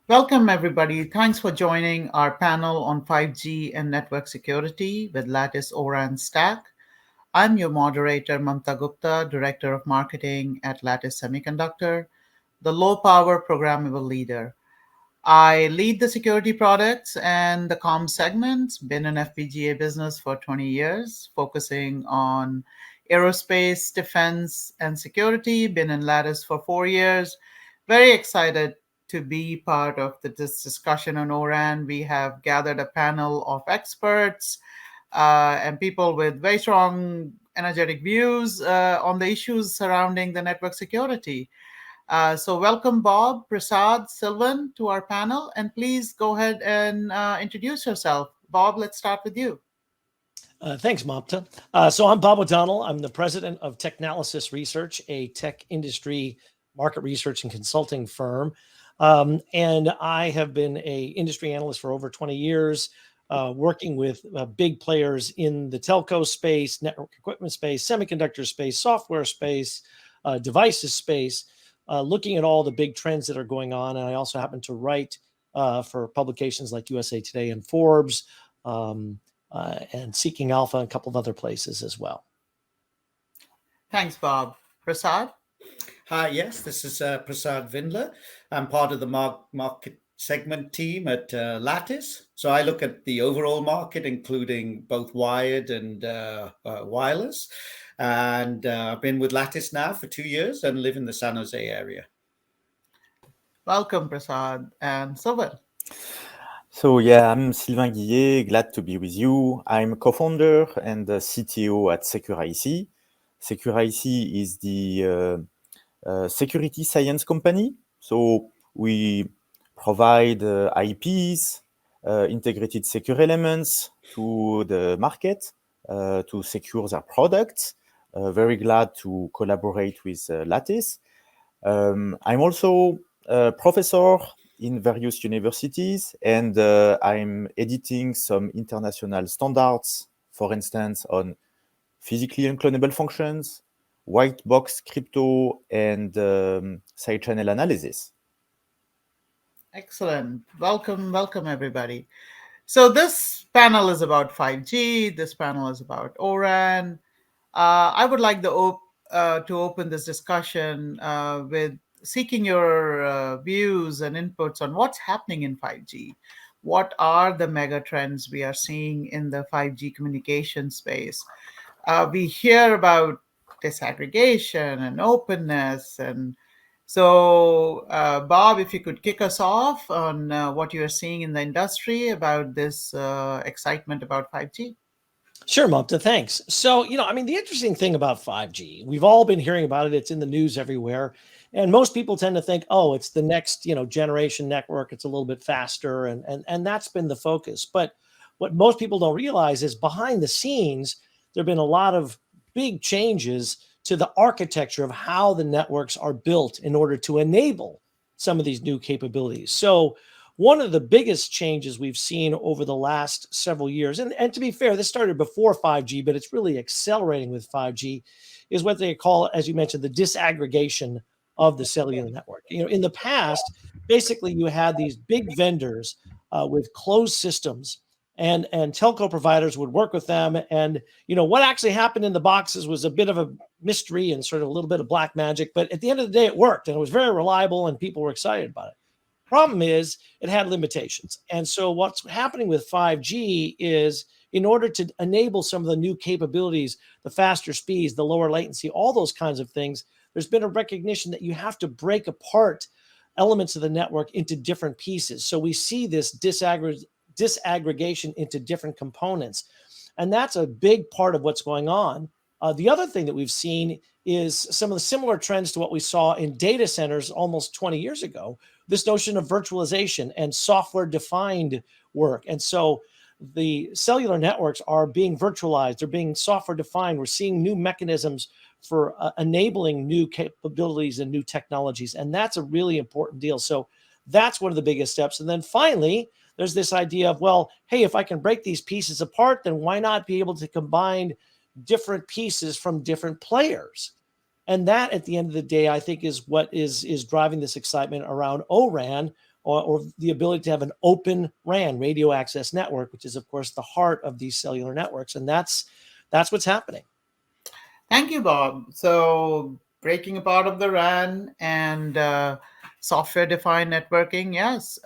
Welcome, everybody. Thanks for joining our panel on 5G and network security with Lattice ORAN Stack. I'm your moderator, Mamta Gupta, Director of Marketing at Lattice Semiconductor, the low power programmable leader. I lead the security products and the comms segments, been in FPGA business for 20 years, focusing on aerospace, defense, and security, been in Lattice for 4 years. Very excited to be part of this discussion on ORAN. We have gathered a panel of experts and people with very strong, energetic views on the issues surrounding the network security. So welcome, Bob, Prasad, Sylvain, to our panel. And please go ahead and introduce yourself. Bob, let's start with you. Thanks, Mamta. So I'm Bob O'Donnell. I'm the president of TECHnalysis Research, a tech industry market research and consulting firm. And I have been an industry analyst for over 20 years, working with big players in the telco space, network equipment space, semiconductor space, software space, devices space, looking at all the big trends that are going on. And I also happen to write for publications like USA Today and Forbes, and Seeking Alpha, and a couple of other places as well. Thanks, Bob. Prasad? Hi, yes, this is Prasad Vindla. I'm part of the market segment team at Lattice. So I look at the overall market, including both wired and wireless. And I've been with Lattice now for 2 years and live in the San Jose area. Welcome, Prasad. And Sylvain? So yeah, I'm Sylvain Guilley, glad to be with you. I'm co-founder and the CTO at Secure-IC. Secure-IC is the security science company. So we provide IPs, integrated secure elements to the market to secure their products. Very glad to collaborate with Lattice. I'm also a professor in various universities, and I'm editing some international standards, for instance, on physically unclonable functions, white box crypto, and side-channel analysis. Excellent. Welcome, everybody. So this panel is about 5G. This panel is about ORAN. I would like to open this discussion with seeking your views and inputs on what's happening in 5G. What are the mega trends we are seeing in the 5G communication space? We hear about disaggregation and openness. And so, Bob, if you could kick us off on what you're seeing in the industry about this excitement about 5G. Sure, Mamta, thanks. So, the interesting thing about 5G, we've all been hearing about it. It's in the news everywhere. And most people tend to think, oh, it's the next, generation network. It's a little bit faster. And that's been the focus. But what most people don't realize is behind the scenes, there have been a lot of big changes to the architecture of how the networks are built in order to enable some of these new capabilities. So one of the biggest changes we've seen over the last several years, and to be fair, this started before 5G, but it's really accelerating with 5G, is what they call, as you mentioned, the disaggregation of the cellular network. In the past, basically you had these big vendors with closed systems, and telco providers would work with them. And, what actually happened in the boxes was a bit of a mystery and sort of a little bit of black magic. But at the end of the day, it worked, and it was very reliable, and people were excited about it. Problem is, it had limitations. And so what's happening with 5G is, in order to enable some of the new capabilities, the faster speeds, the lower latency, all those kinds of things, there's been a recognition that you have to break apart elements of the network into different pieces. So we see this disaggregation into different components. And that's a big part of what's going on. The other thing that we've seen is some of the similar trends to what we saw in data centers almost 20 years ago, this notion of virtualization and software-defined work. And so the cellular networks are being virtualized, they're being software-defined. We're seeing new mechanisms for enabling new capabilities and new technologies. And that's a really important deal. So that's one of the biggest steps. And then finally, there's this idea of, well, hey, if I can break these pieces apart, then why not be able to combine different pieces from different players? And that, at the end of the day, I think is what is driving this excitement around ORAN. or the ability to have an open RAN, radio access network, which is, of course, the heart of these cellular networks. And that's what's happening. Thank you, Bob. So breaking apart of the RAN and software-defined networking, yes,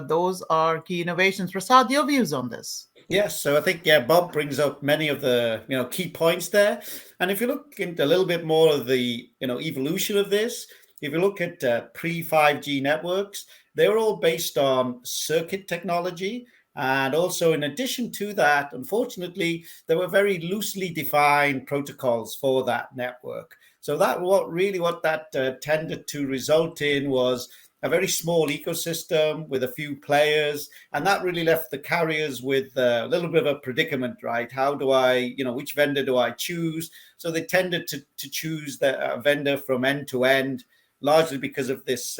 those are key innovations. Prasad, your views on this? Yes, so I think Bob brings up many of the key points there, and if you look into a little bit more of the evolution of this, if you look at pre-5G networks, they were all based on circuit technology, and also in addition to that, unfortunately, there were very loosely defined protocols for that network. So what that tended to result in was a very small ecosystem with a few players, and that really left the carriers with a little bit of a predicament, right? How do I, which vendor do I choose? So they tended to choose the vendor from end to end, largely because of this,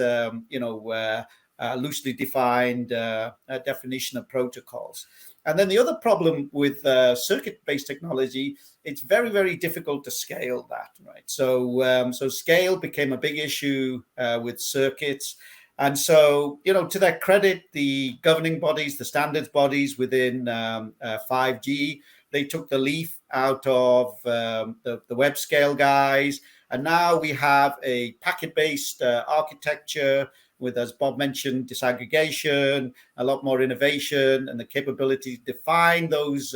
loosely defined definition of protocols. And then the other problem with circuit-based technology, it's very, very difficult to scale that, right? So scale became a big issue with circuits. And so, to their credit, the governing bodies, the standards bodies within 5G, they took the leaf out of the web scale guys. And now we have a packet-based architecture with, as Bob mentioned, disaggregation, a lot more innovation, and the capability to define those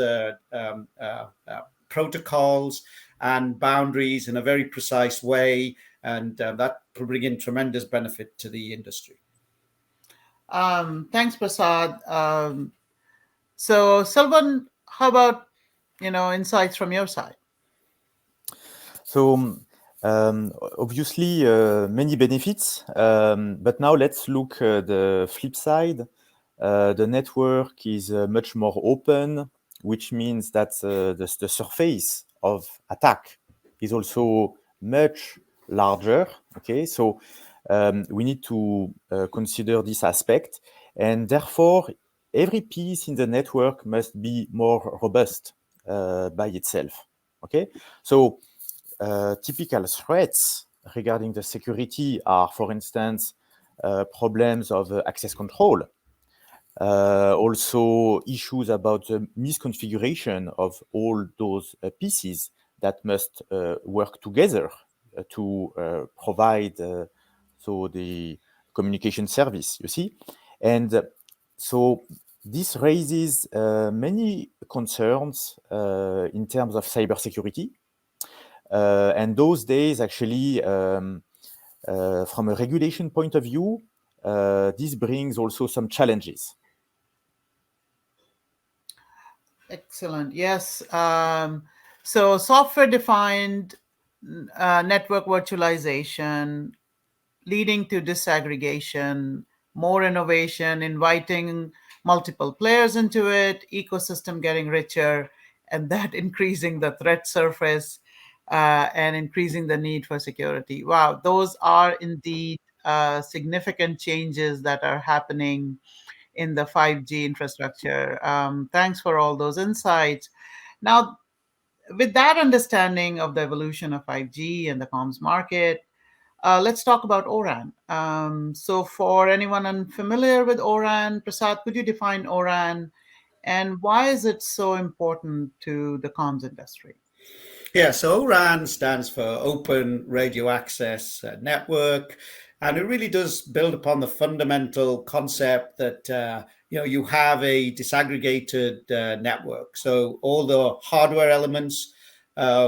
protocols and boundaries in a very precise way. And that will bring in tremendous benefit to the industry. Thanks, Prasad. So, Sylvain, how about insights from your side? So obviously many benefits, but now let's look at the flip side. The network is much more open, which means that the surface of attack is also much larger. Okay, so we need to consider this aspect, and therefore every piece in the network must be more robust by itself. Okay, so typical threats regarding the security are, for instance, problems of access control. Also issues about the misconfiguration of all those pieces that must work together to provide so the communication service, you see. And so this raises many concerns in terms of cybersecurity. And those days, actually, from a regulation point of view, this brings also some challenges. Excellent. Yes. So software-defined network virtualization leading to disaggregation, more innovation, inviting multiple players into it, ecosystem getting richer, and that increasing the threat surface and increasing the need for security. Wow, those are indeed significant changes that are happening in the 5G infrastructure. Thanks for all those insights. Now, with that understanding of the evolution of 5G and the comms market, let's talk about ORAN. So for anyone unfamiliar with ORAN, Prasad, could you define ORAN and why is it so important to the comms industry? Yeah, so ORAN stands for Open Radio Access Network, and it really does build upon the fundamental concept that you have a disaggregated network. So all the hardware elements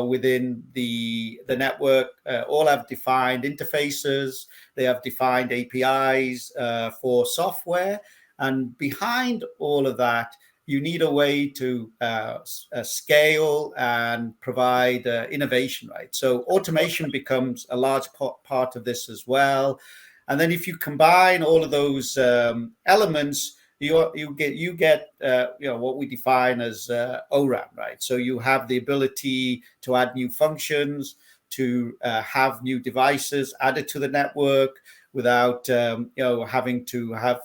within the network all have defined interfaces. They have defined APIs for software, and behind all of that, you need a way to scale and provide innovation, right? So automation becomes a large part of this as well. And then if you combine all of those elements, you get what we define as ORAN, right? So you have the ability to add new functions, to have new devices added to the network without having to have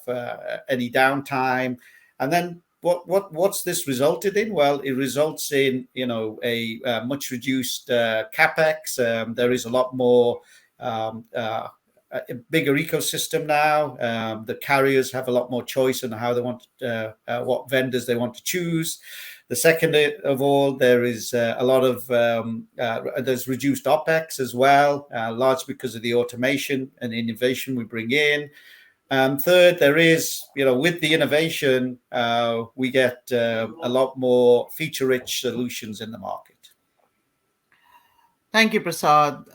any downtime. And then what's this resulted in? Well, it results in a much reduced capex. There is a lot more a bigger ecosystem now. The carriers have a lot more choice in how they want what vendors they want to choose. The second of all, there is a lot of there's reduced OPEX as well, largely because of the automation and innovation we bring in. Third, there is, with the innovation, we get a lot more feature-rich solutions in the market. Thank you, Prasad.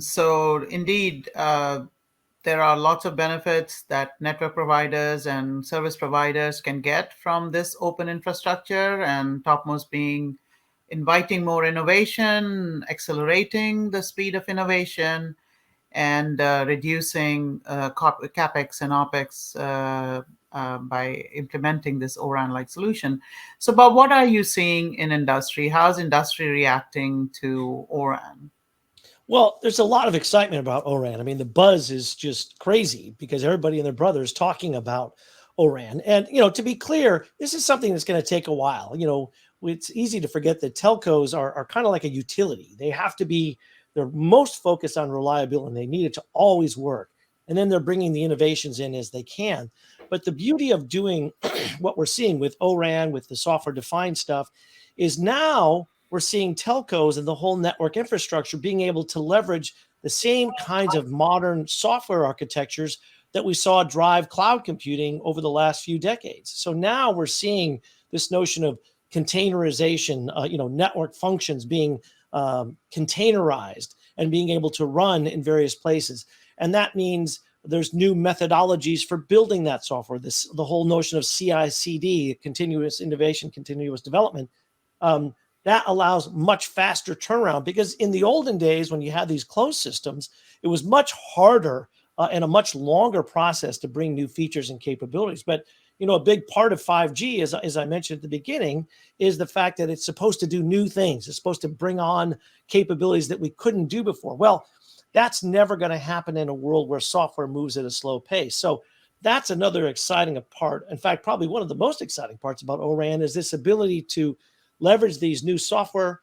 So indeed, there are lots of benefits that network providers and service providers can get from this open infrastructure, and topmost being inviting more innovation, accelerating the speed of innovation, and reducing CapEx and OpEx by implementing this ORAN-like solution. So, Bob, what are you seeing in industry? How's industry reacting to ORAN? Well, there's a lot of excitement about ORAN. I mean, the buzz is just crazy because everybody and their brother is talking about ORAN. And, to be clear, this is something that's going to take a while. It's easy to forget that telcos are kind of like a utility. They're most focused on reliability, and they need it to always work. And then they're bringing the innovations in as they can. But the beauty of doing what we're seeing with ORAN, with the software-defined stuff, is now we're seeing telcos and the whole network infrastructure being able to leverage the same kinds of modern software architectures that we saw drive cloud computing over the last few decades. So now we're seeing this notion of containerization, network functions being containerized and being able to run in various places. And that means there's new methodologies for building that software. The whole notion of CI/CD, continuous innovation, continuous development, that allows much faster turnaround, because in the olden days, when you had these closed systems, it was much harder and a much longer process to bring new features and capabilities. But a big part of 5G, as I mentioned at the beginning, is the fact that it's supposed to do new things. It's supposed to bring on capabilities that we couldn't do before. Well, that's never going to happen in a world where software moves at a slow pace. So that's another exciting part. In fact, probably one of the most exciting parts about ORAN is this ability to leverage these new software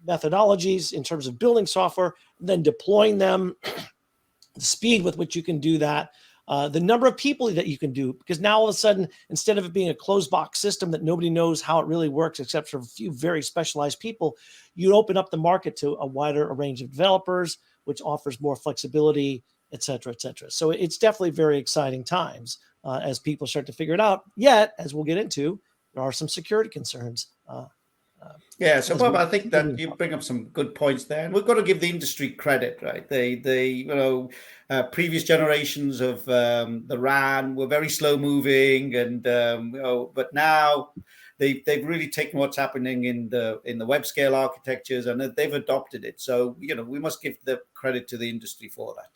methodologies in terms of building software, then deploying them, the speed with which you can do that, the number of people that you can do, because now all of a sudden, instead of it being a closed box system that nobody knows how it really works except for a few very specialized people, you open up the market to a wider range of developers, which offers more flexibility, et cetera, et cetera. So it's definitely very exciting times as people start to figure it out. Yet, as we'll get into, there are some security concerns. So Bob, I think that you bring up some good points there, and we've got to give the industry credit, right? Previous generations of the RAN were very slow moving, and but now they've really taken what's happening in the web scale architectures, and they've adopted it. So we must give the credit to the industry for that.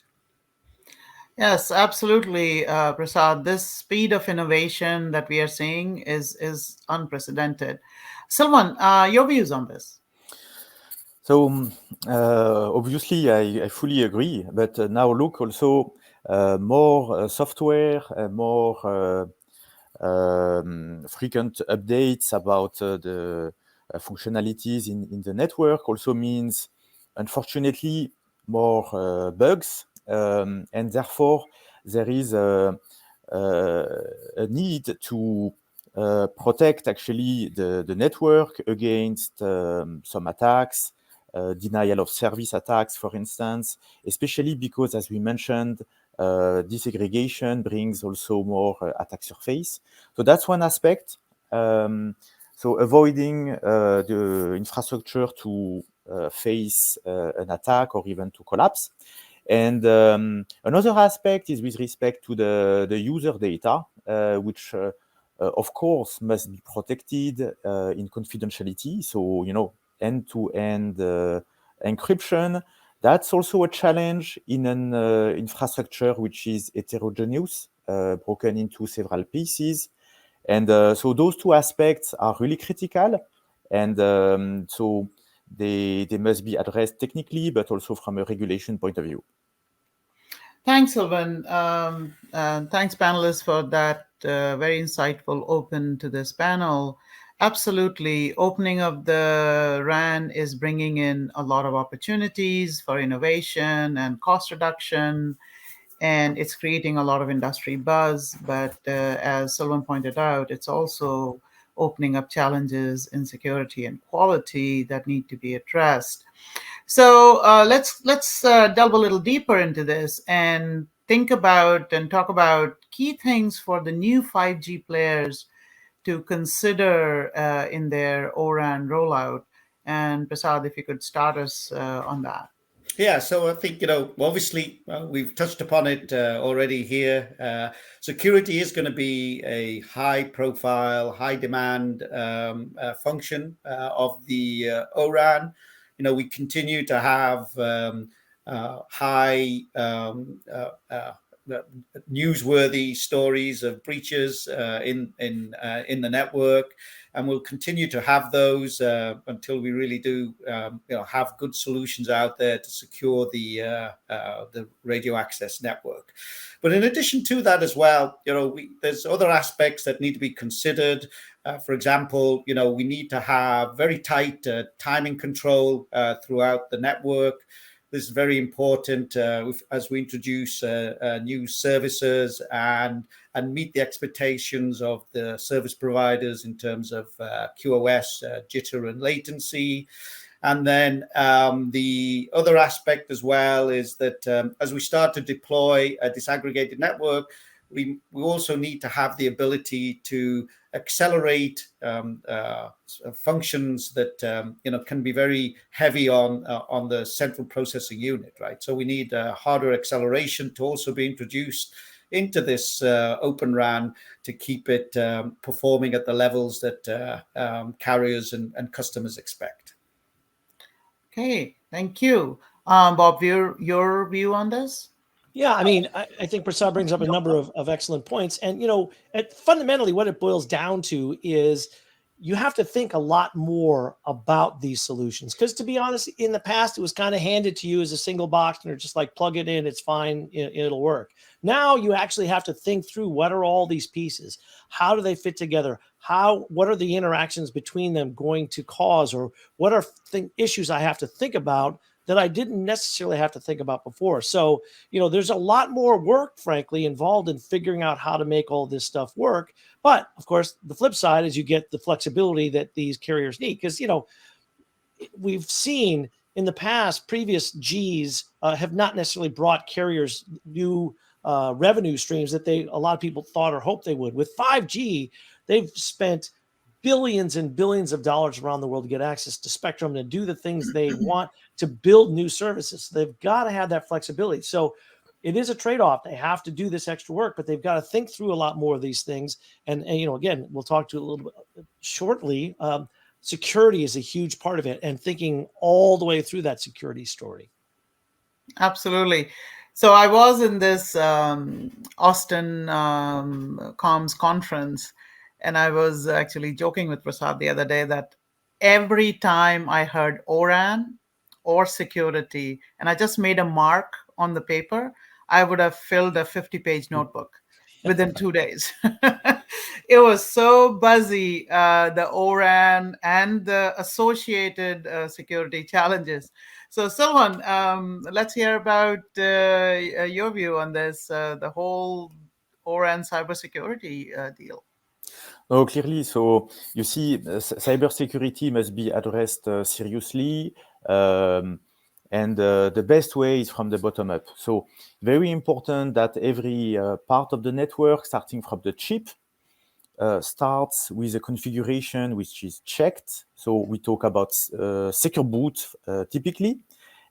Yes, absolutely, Prasad. This speed of innovation that we are seeing is unprecedented. Sylvain, your views on this? So obviously, I fully agree. But now look also more software, more frequent updates about the functionalities in the network also means, unfortunately, more bugs. And therefore, there is a need to protect actually the network against some attacks, denial of service attacks, for instance, especially because, as we mentioned, disaggregation brings also more attack surface. So that's one aspect. So avoiding the infrastructure to face an attack or even to collapse. And another aspect is with respect to the user data, which of course must be protected in confidentiality. So, end-to-end encryption. That's also a challenge in an infrastructure which is heterogeneous, broken into several pieces. And so those two aspects are really critical. And so they must be addressed technically, but also from a regulation point of view. Thanks, Sylvain. Thanks, panelists, for that very insightful open to this panel. Absolutely. Opening of the RAN is bringing in a lot of opportunities for innovation and cost reduction and it's creating a lot of industry buzz. But as Sylvain pointed out, it's also opening up challenges in security and quality that need to be addressed. So let's delve a little deeper into this and think about and talk about key things for the new 5G players to consider in their ORAN rollout. And Prasad, if you could start us on that. Yeah, so I think, obviously we've touched upon it already here. Security is going to be a high profile, high demand function of the ORAN. We continue to have high newsworthy stories of breaches in the network, and we'll continue to have those until we really do have good solutions out there to secure the radio access network. But in addition to that as well, there's other aspects that need to be considered. For example, we need to have very tight timing control throughout the network. This is very important as we introduce new services and meet the expectations of the service providers in terms of QoS, jitter, and latency. And then the other aspect as well is that as we start to deploy a disaggregated network, we also need to have the ability to accelerate functions that can be very heavy on the central processing unit, right? So we need hardware acceleration to also be introduced into this Open RAN to keep it performing at the levels that carriers and customers expect. Okay, thank you. Bob, your view on this? Yeah, I mean, I think Prasad brings up a number of excellent points. And, fundamentally what it boils down to is you have to think a lot more about these solutions. Because to be honest, in the past, it was kind of handed to you as a single box and you're just like, plug it in, it's fine, it'll work. Now you actually have to think through what are all these pieces? How do they fit together? What are the interactions between them going to cause? Or what are issues I have to think about that I didn't necessarily have to think about before? So, there's a lot more work, frankly, involved in figuring out how to make all this stuff work. But of course, the flip side is you get the flexibility that these carriers need. Because, we've seen in the past, previous Gs have not necessarily brought carriers new revenue streams that a lot of people thought or hoped they would. With 5G, they've spent billions and billions of dollars around the world to get access to spectrum and to do the things they want to build new services. So they've got to have that flexibility. So it is a trade-off. They have to do this extra work, but they've got to think through a lot more of these things. And again, we'll talk to you a little bit shortly. Security is a huge part of it, and thinking all the way through that security story. Absolutely. So I was in this Austin comms conference, and I was actually joking with Prasad the other day that every time I heard ORAN or security, and I just made a mark on the paper, I would have filled a 50-page notebook within 2 days. It was so buzzy, the ORAN and the associated security challenges. So Sylvain, let's hear about your view on this, the whole ORAN cybersecurity deal. No, clearly. So you see, cybersecurity must be addressed seriously. And the best way is from the bottom up. So very important that every part of the network, starting from the chip, starts with a configuration which is checked. So we talk about secure boot typically.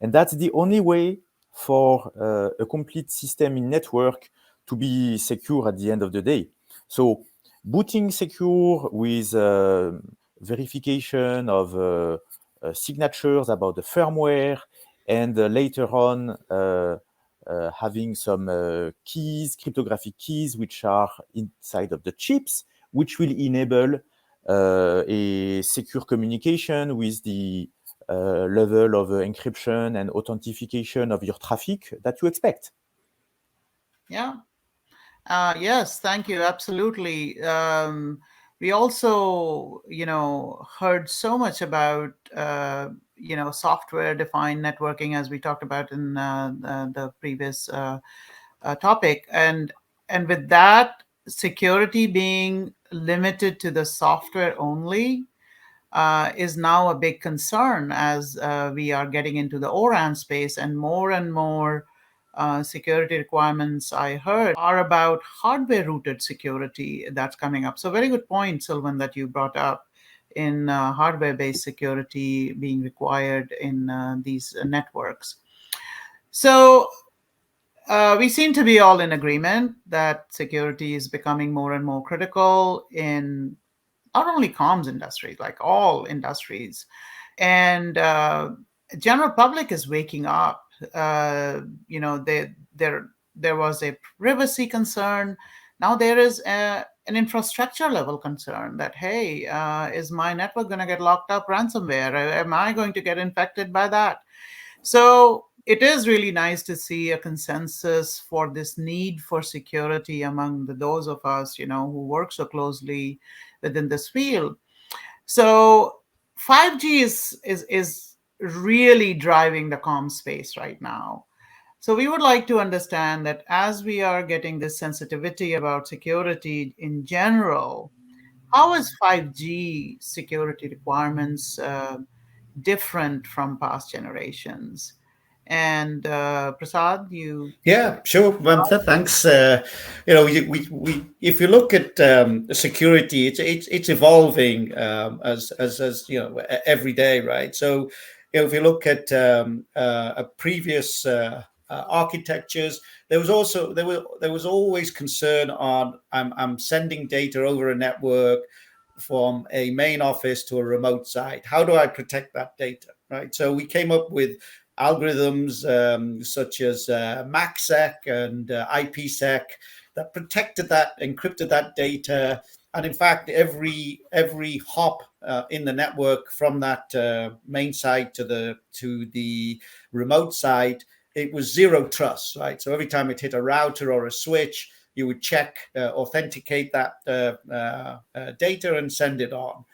And that's the only way for a complete system in network to be secure at the end of the day. So booting secure with verification of signatures about the firmware, and later on having some keys, cryptographic keys, which are inside of the chips, which will enable a secure communication with the level of encryption and authentication of your traffic that you expect. Yeah. Yes, thank you. Absolutely. We also, heard so much about, software-defined networking, as we talked about in the previous topic, and with that, security being limited to the software only is now a big concern as we are getting into the ORAN space, and more security requirements I heard are about hardware rooted security that's coming up. So very good point, Sylvain, that you brought up in hardware based security being required in these networks. So we seem to be all in agreement that security is becoming more and more critical in not only comms industries, like all industries. And general public is waking up. There was a privacy concern. Now there is an infrastructure level concern that, hey, is my network going to get locked up ransomware? Am I going to get infected by that? So it is really nice to see a consensus for this need for security among those of us, who work so closely within this field. So 5G is really driving the comm space right now. So we would like to understand that as we are getting this sensitivity about security in general, how is 5G security requirements different from past generations? And Prasad, you... Yeah, sure, Mamta. Thanks. We if you look at security, it's evolving as every day, right? So, if you look at a previous architectures, there was always concern on I'm sending data over a network from a main office to a remote site. How do I protect that data, right? So we came up with algorithms such as MACsec and IPsec that protected that, encrypted that data, and in fact, every hop in the network from that main site to the remote site, it was zero trust, right? So every time it hit a router or a switch, you would check, authenticate that data and send it on.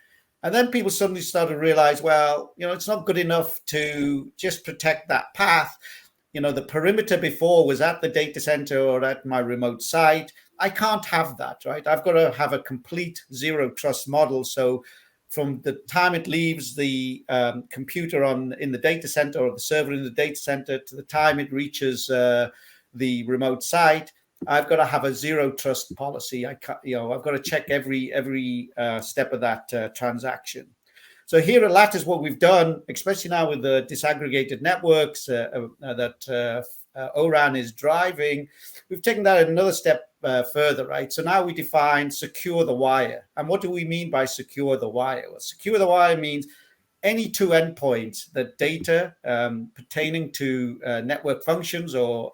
And then people suddenly started to realize, well, it's not good enough to just protect that path. The perimeter before was at the data center or at my remote site. I can't have that, right? I've got to have a complete zero trust model. So from the time it leaves the computer in the data center or the server in the data center to the time it reaches the remote site, I've got to have a zero trust policy. I've got to check every step of that transaction. So here at Lattice, what we've done, especially now with the disaggregated networks that ORAN is driving, we've taken that another step further, right? So now we define secure the wire. And what do we mean by secure the wire? Well, secure the wire means any two endpoints that data pertaining to network functions or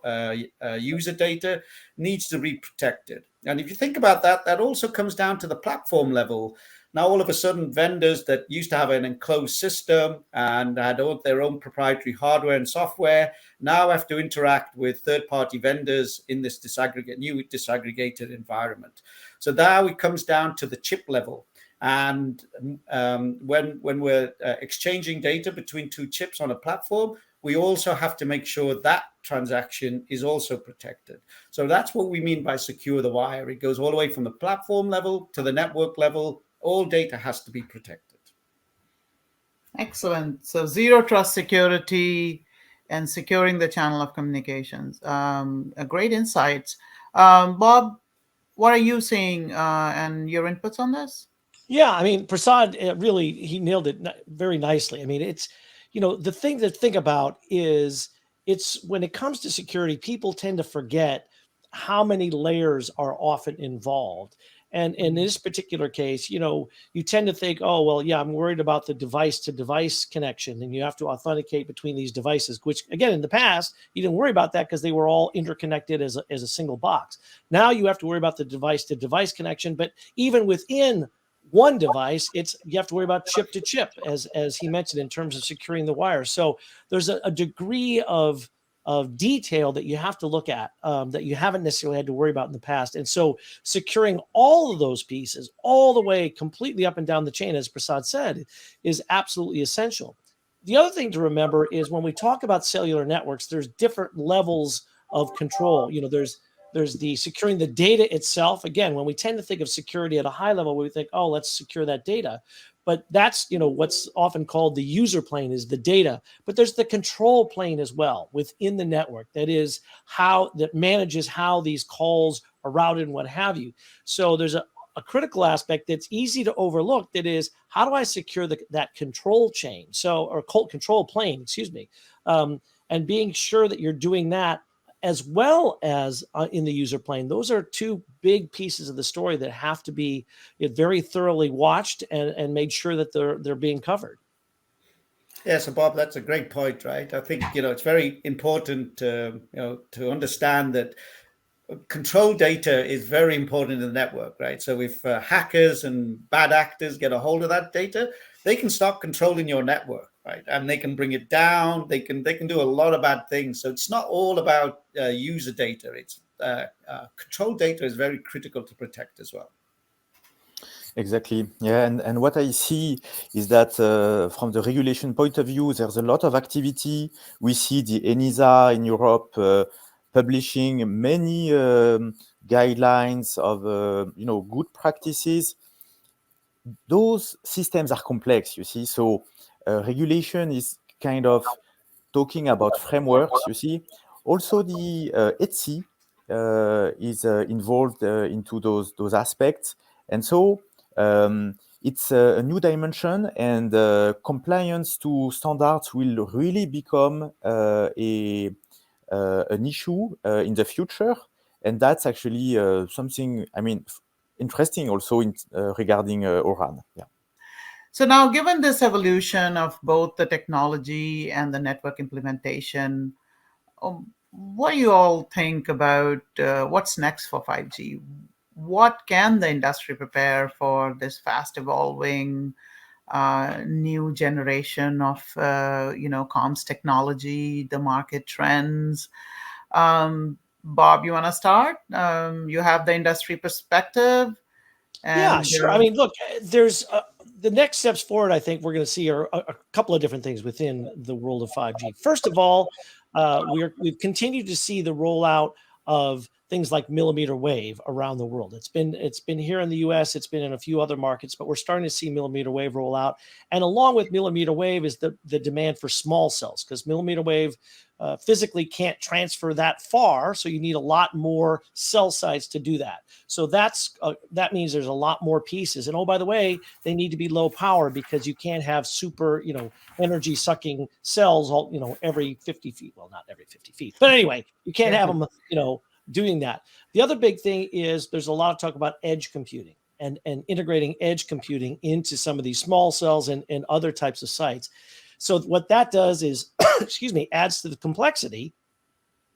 user data needs to be protected. And if you think about that, that also comes down to the platform level. Now, all of a sudden, vendors that used to have an enclosed system and had their own proprietary hardware and software now have to interact with third-party vendors in this new disaggregated environment. So now it comes down to the chip level. And when we're exchanging data between two chips on a platform, we also have to make sure that transaction is also protected. So that's what we mean by secure the wire. It goes all the way from the platform level to the network level. All data has to be protected. Excellent. So zero trust security and securing the channel of communications. A great insights. Bob, what are you seeing and your inputs on this? Yeah, I mean, Prasad really, he nailed it very nicely. I mean, it's, the thing to think about is it's when it comes to security, people tend to forget how many layers are often involved. And in this particular case, you tend to think, oh, well, yeah, I'm worried about the device to device connection and you have to authenticate between these devices, which again, in the past, you didn't worry about that because they were all interconnected as a single box. Now you have to worry about the device to device connection, but even within one device, you have to worry about chip to chip, as he mentioned, in terms of securing the wire. So there's a degree of detail that you have to look at that you haven't necessarily had to worry about in the past. And so securing all of those pieces all the way completely up and down the chain, as Prasad said, is absolutely essential. The other thing to remember is when we talk about cellular networks, there's different levels of control. There's There's the securing the data itself. Again, when we tend to think of security at a high level, we think, oh, let's secure that data. But that's, what's often called the user plane is the data. But there's the control plane as well within the network. That manages how these calls are routed and what have you. So there's a critical aspect that's easy to overlook. That is, how do I secure that control chain? Or control plane, excuse me. And being sure that you're doing that as well as in the user plane. Those are two big pieces of the story that have to be very thoroughly watched and made sure that they're being covered. Yeah, so Bob, that's a great point, right? I think it's very important to understand that control data is very important in the network, right? So if hackers and bad actors get a hold of that data, they can start controlling your network, right? And they can bring it down. They can do a lot of bad things. So it's not all about user data. It's control data is very critical to protect as well. Exactly. Yeah, and what I see is that from the regulation point of view, there's a lot of activity. We see the ENISA in Europe publishing many guidelines of good practices. Those systems are complex, you see. So regulation is kind of talking about frameworks, you see. Also, the ETSI is involved into those aspects, and so it's a new dimension, and compliance to standards will really become an issue in the future, and that's actually something interesting also regarding ORAN. Yeah. So now, given this evolution of both the technology and the network implementation, what do you all think about what's next for 5G? What can the industry prepare for this fast evolving new generation of comms technology, the market trends? Bob, you want to start? You have the industry perspective. Yeah, sure. I mean, look, there's the next steps forward. I think we're going to see are a couple of different things within the world of 5G. First of all, we've continued to see the rollout of things like millimeter wave around the world. It's been here in the U.S. It's been in a few other markets, but we're starting to see millimeter wave roll out. And along with millimeter wave is the demand for small cells, because millimeter wave physically can't transfer that far, so you need a lot more cell sites to do that. So that means there's a lot more pieces. And oh, by the way, they need to be low power, because you can't have super energy sucking cells every 50 feet. Well, not every 50 feet, but anyway, you can't have them doing that. The other big thing is there's a lot of talk about edge computing and integrating edge computing into some of these small cells and other types of sites. So what that does is, adds to the complexity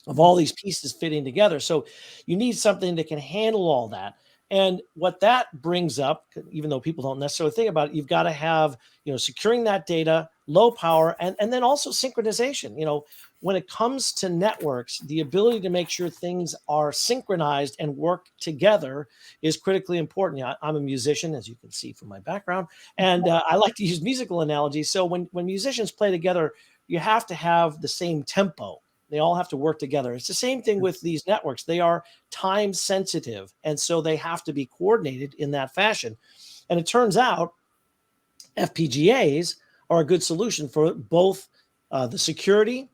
of all these pieces fitting together. So you need something that can handle all that. And what that brings up, even though people don't necessarily think about it, you've got to have, securing that data, low power, and then also synchronization. When it comes to networks, the ability to make sure things are synchronized and work together is critically important. I'm a musician, as you can see from my background, and I like to use musical analogies. So when musicians play together, you have to have the same tempo. They all have to work together. It's the same thing with these networks. They are time sensitive, and so they have to be coordinated in that fashion. And it turns out FPGAs are a good solution for both the security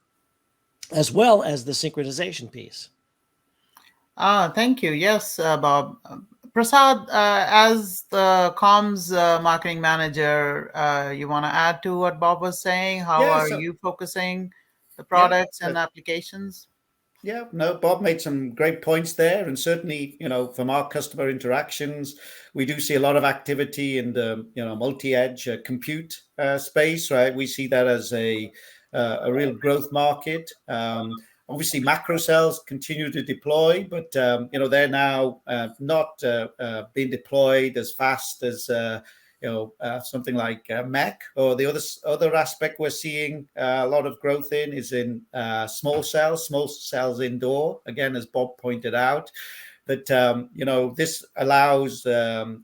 as well as the synchronization piece. Thank you. Yes, Bob. Prasad, as the comms marketing manager, you want to add to what Bob was saying? How are you focusing the products and applications? Yeah, no, Bob made some great points there. And certainly, from our customer interactions, we do see a lot of activity in the, multi-edge compute space, right? We see that as a real growth market. Obviously, macro cells continue to deploy, but, they're now not being deployed as fast as something like MEC. Or the other aspect we're seeing a lot of growth in is in small cells indoor. Again, as Bob pointed out, that this allows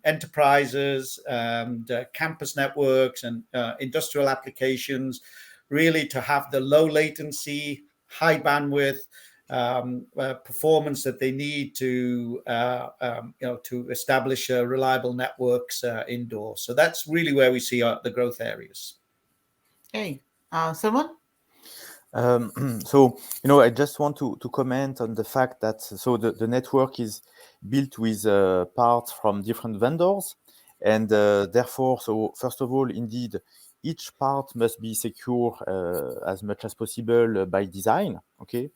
enterprises and campus networks and industrial applications really to have the low latency, high bandwidth, performance that they need to to establish reliable networks indoors. So that's really where we see the growth areas. Hey, Sylvain? So, I just want to comment on the fact that the network is built with parts from different vendors, and therefore, so first of all, indeed, each part must be secure as much as possible by design. Okay,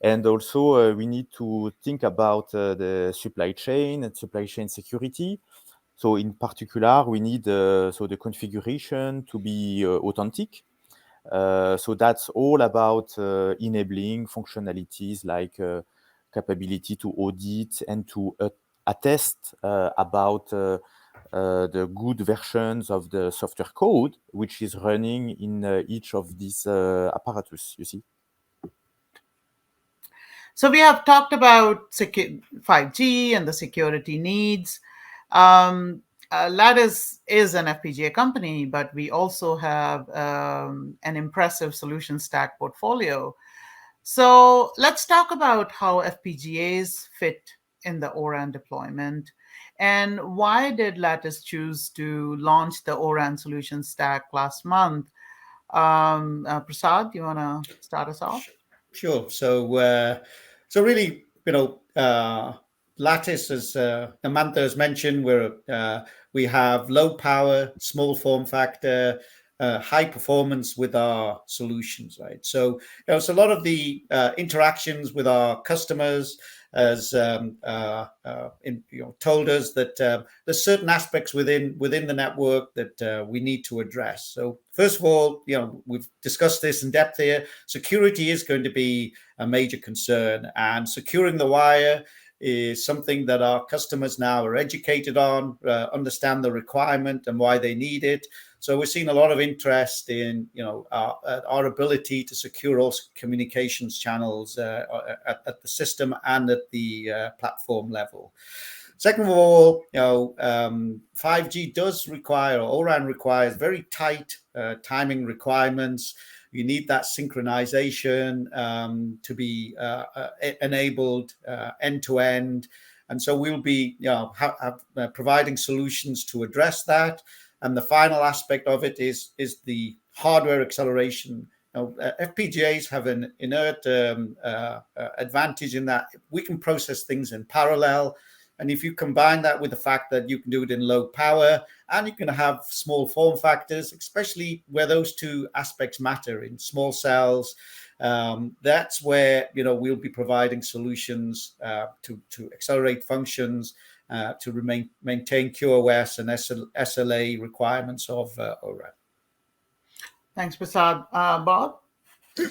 and also we need to think about the supply chain and supply chain security. So in particular, we need the configuration to be authentic. So that's all about enabling functionalities like capability to audit and to attest about the good versions of the software code which is running in each of these apparatus, you see. So we have talked about 5G and the security needs. Lattice is an FPGA company, but we also have an impressive solution stack portfolio. So let's talk about how FPGAs fit in the ORAN deployment, and why did Lattice choose to launch the ORAN solution stack last month? Prasad, you want to start us off? Sure. So really, Lattice, as Mamta has mentioned, we have low power, small form factor, high performance with our solutions, right? So it's a lot of the interactions with our customers has told us that there's certain aspects within the network that we need to address. So first of all, we've discussed this in depth here. Security is going to be a major concern, and securing the wire is something that our customers now are educated on, understand the requirement and why they need it. So we're seeing a lot of interest in our ability to secure all communications channels at the system and at the platform level. Second of all, 5G does require, or ORAN requires, very tight timing requirements. You need that synchronization to be enabled end to end, and so we'll be providing solutions to address that. And the final aspect of it is the hardware acceleration. FPGAs have an inherent advantage in that we can process things in parallel. And if you combine that with the fact that you can do it in low power and you can have small form factors, especially where those two aspects matter in small cells, that's where we'll be providing solutions to accelerate functions, to maintain QoS and SLA requirements of ORAN. Thanks, Prasad. Bob?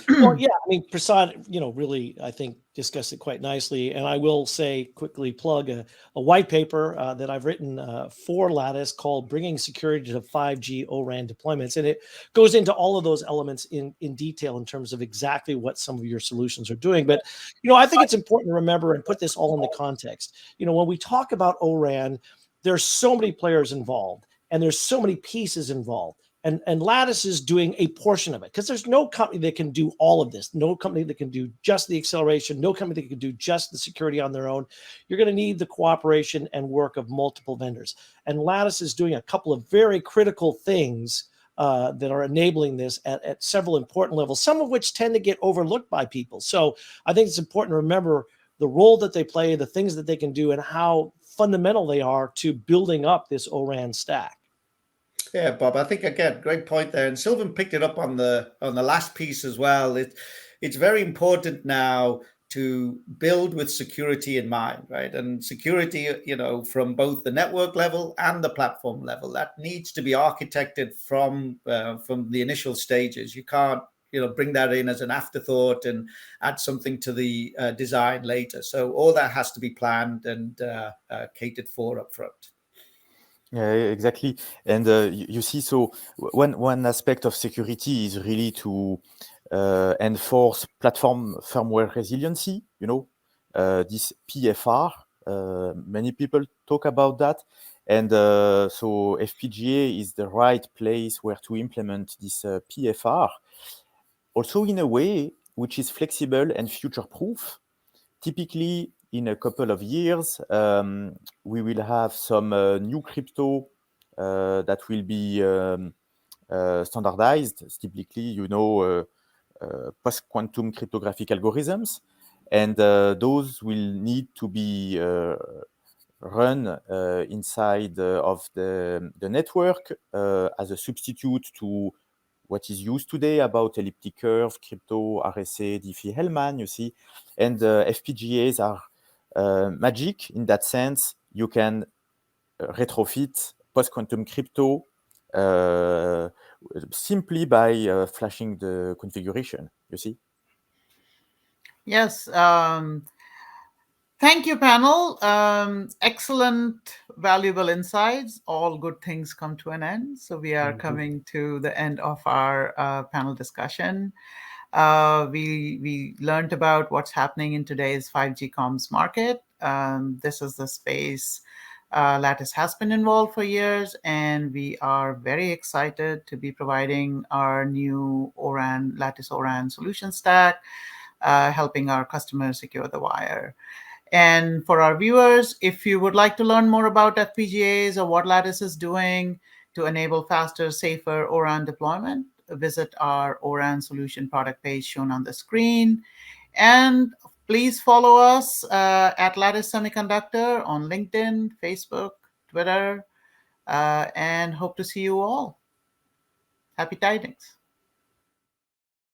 Well, yeah, I mean, Prasad, really, I think, discussed it quite nicely. And I will say, quickly plug a white paper that I've written for Lattice called Bringing Security to 5G ORAN Deployments. And it goes into all of those elements in detail in terms of exactly what some of your solutions are doing. But, I think it's important to remember and put this all into context. When we talk about ORAN, there's so many players involved and there's so many pieces involved. And Lattice is doing a portion of it because there's no company that can do all of this. No company that can do just the acceleration. No company that can do just the security on their own. You're going to need the cooperation and work of multiple vendors. And Lattice is doing a couple of very critical things that are enabling this at several important levels, some of which tend to get overlooked by people. So I think it's important to remember the role that they play, the things that they can do, and how fundamental they are to building up this ORAN stack. Yeah, Bob, I think, again, great point there. And Sylvain picked it up on the last piece as well. It's very important now to build with security in mind, right? And security, from both the network level and the platform level, that needs to be architected from the initial stages. You can't, bring that in as an afterthought and add something to the design later. So all that has to be planned and catered for up front. Yeah, exactly. And you see, so one aspect of security is really to enforce platform firmware resiliency, this PFR. Many people talk about that. And so FPGA is the right place where to implement this PFR. Also, in a way, which is flexible and future-proof. Typically, in a couple of years, we will have some new crypto that will be standardized. Typically, post-quantum cryptographic algorithms, and those will need to be run inside of the network as a substitute to what is used today about elliptic curve, crypto, RSA, Diffie-Hellman, you see. And FPGAs are magic in that sense. You can retrofit post-quantum crypto simply by flashing the configuration, you see. Yes. Thank you, panel. Excellent, valuable insights. All good things come to an end. So we are coming to the end of our panel discussion. We learned about what's happening in today's 5G comms market. This is the space Lattice has been involved for years, and we are very excited to be providing our new ORAN, Lattice ORAN solution stack, helping our customers secure the wire. And for our viewers, if you would like to learn more about FPGAs or what Lattice is doing to enable faster, safer ORAN deployment, visit our ORAN solution product page shown on the screen. And please follow us at Lattice Semiconductor on LinkedIn, Facebook, Twitter, and hope to see you all. Happy tidings.